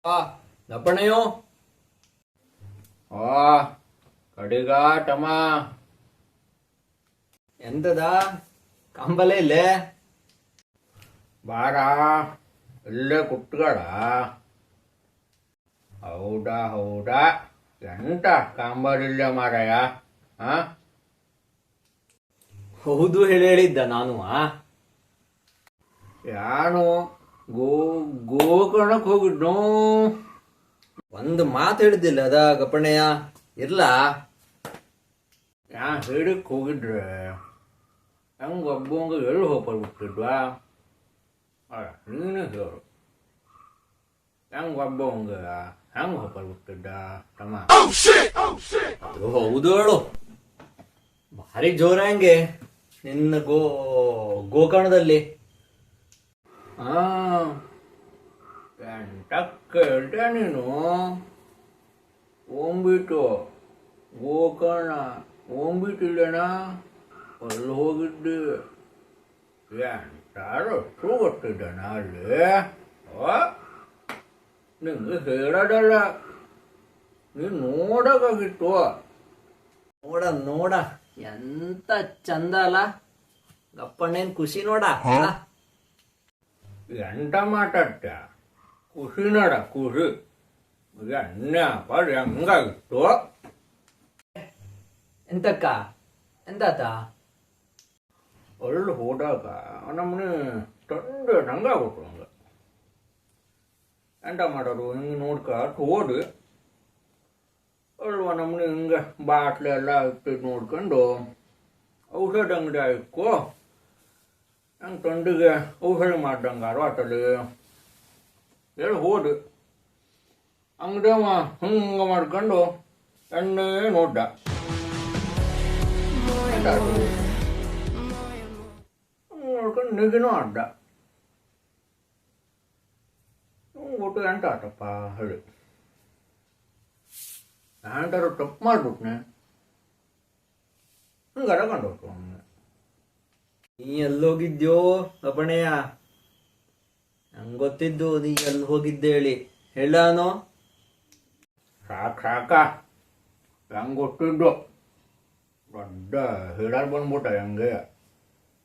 ದಪ್ಪಣೆಯೋ ಕಡಿಗ ಟಮ ಎಂತದ ಕಂಬಲೇ ಇಲ್ಲೇ ಬಾರ ಇಲ್ಲೇ ಕುಟ್ಕಡ ಹೌದಾ ಹೌದಾ ಎಂತ ಕಾಂಬರಿಲ್ಲ ಮಾರಾಯ ಹೌದು ಹೇಳಿದ್ದ ನಾನು ಯಾನು ಗೋಕರ್ಣಕ್ಕೆ ಹೋಗಿದ್ನು. ಒಂದು ಮಾತು ಹೇಳಿದ್ದಿಲ್ಲ ಅದ ಗಪ್ಪಣ್ಣಯ್ಯ ಇರ್ಲಾ ಯಾ ಹೇಳಿಕ್ ಹೋಗಿದ್ರೆ ಹೆಂಗ ಒಬ್ಬಂಗ ಎಲ್ಲಿ ಹೋಗ್ಬಿಟ್ಟಿದ್ವಾ ನೀನು ಹೇಳು ಹೆಂಗ ಒಬ್ಬಂಗ ಹೆಂಗ ಹೋಗ್ಬಿಟ್ಟಿದ್ದ ತಮ್ಮ. ಹೌದು ಹೇಳು ಭಾರಿ ಜೋರ ಹಂಗೆ ನಿನ್ನ ಗೋಕರ್ಣದಲ್ಲಿ ಎಂಟಕ್ಕೆ ಹೇಳ್ದೆ ನೀನು ಓಂಬಿಟ್ಟು ಗೋಕರ್ಣ ಓಂಬಿಟ್ಟಿಲ್ಲಣ ಅಲ್ಲಿ ಹೋಗಿದ್ದೆ ಎಂಟಾರಷ್ಟು ಗೊತ್ತಿದ್ದಾನ ಅಲ್ಲಿ ನಿಂಗೆ ಹೇಳೋದಲ್ಲ ನೀನು ನೋಡೋಕ್ಕಾಗಿತ್ತು. ನೋಡ ನೋಡ ಎಂತ ಚಂದ ಅಲ್ಲ ಗಪ್ಪಣ್ಣೇನ್ ಖುಷಿ ನೋಡ. ಎಂತ ಮಾತಾಡ್ತ ಖುಷಿ ನೋಡ ಖುಷಿ ಅನ್ಯಾಪ ಹೆಂಗಾಗಿತ್ತು. ಎಂತಕ್ಕ ಎಂತಾತ ಅಲ್ಲಿ ಹೋದಾಗ ನಮ್ಮನೆ ತಂದೆ ನಂಗಾಗ್ಬಿಟ್ರು ಹಂಗ ಎಂತ ಮಾಡೋರು ಹಿಂಗೆ ನೋಡ್ಕೊಂಡು ಹೋದ್ವಿ. ಅಲ್ವ ನಮ್ಮನೆ ಹಿಂಗೆ ಬಾಟ್ಲೆ ಎಲ್ಲ ಇಟ್ಟಿದ್ದು ನೋಡ್ಕೊಂಡು ಔಷಧ ಅಂಗಡಿ ಆಯ್ಕೋ ಹಂಗೆ ತಂಡಿಗೆ ಔಷಧಿ ಮಾಡ್ದಂಗಾರು ಆಟಲ್ಲಿ ಹೇಳಿ ಹೋದ್ವಿ. ಅಂಗಡಿಯವ ಹಿಂಗೆ ಮಾಡ್ಕೊಂಡು ಎಣ್ಣೆ ನೋಡ್ದ ನೋಡ್ಕೊಂಡು ನಿಗಿನೂ ಆಡ್ದ. ಒಟ್ಟು ಎಂಟ ಆಟಪ್ಪ ಹೇಳಿ ನಾನಂತಾರು ತಪ್ಪು ಮಾಡ್ಬಿಟ್ನೆ ಹಿಂಗೆ ಅಡಕೊಂಡು ಹೋಗ್ತು ಅವನಿಗೆ. ನೀ ಎಲ್ಲೋಗಿದ್ಯೋ ಗಪ್ಪಣ್ಣಯ್ಯ ನಂಗೆ ಗೊತ್ತಿದ್ದು ನೀ ಎಲ್ಲಿ ಹೋಗಿದ್ದೆ ಹೇಳಿ ಹೇಳಾನೋ. ಸಾಕ ಹೆಂಗೆ ಗೊತ್ತಿದ್ದು ದೊಡ್ಡ ಹಿಡಾರ್ ಬಂದ್ಬಿಟ್ಟ ಹೆಂಗೆ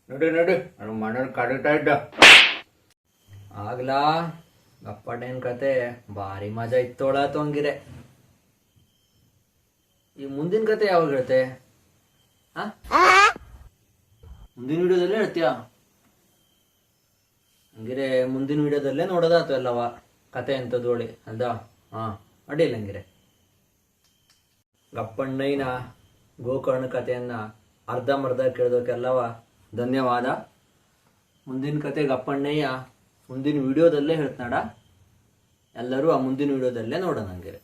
ನಡಿ ನಡಿ ನನ್ನ ಮನೇಲಿ ಕರೀತಾ ಇದ್ದ. ಆಗ್ಲಾ ಗಪ್ಪಣ್ಣನ ಕತೆ ಭಾರಿ ಮಜಾ ಇತ್ತೋಳಾತು ಹಂಗಿರೆ. ಈ ಮುಂದಿನ ಕತೆ ಯಾವಾಗ ಹೇಳ್ತೆ ಮುಂದಿನ ವಿಡಿಯೋದಲ್ಲೇ ಹೇಳ್ತೀಯ ಹಂಗಿರೆ ಮುಂದಿನ ವಿಡಿಯೋದಲ್ಲೇ ನೋಡೋದಾತು ಎಲ್ಲವ ಕತೆ ಎಂತದೋಳಿ ಅಲ್ದ. ಅಡ್ಡಿಲ್ಲ ಹಂಗಿರೆ ಗಪ್ಪಣ್ಣಯ್ಯನ ಗೋಕರ್ಣ ಕಥೆಯನ್ನ ಅರ್ಧಂಬರ್ಧ ಕೇಳೋದಕ್ಕೆಲ್ಲವ ಧನ್ಯವಾದ. ಮುಂದಿನ ಕತೆ ಗಪ್ಪಣ್ಣಯ್ಯ ಮುಂದಿನ ವಿಡಿಯೋದಲ್ಲೇ ಹೇಳ್ತಾಡ. ಎಲ್ಲರೂ ಆ ಮುಂದಿನ ವಿಡಿಯೋದಲ್ಲೇ ನೋಡೋಣ ಹಂಗಿರೆ.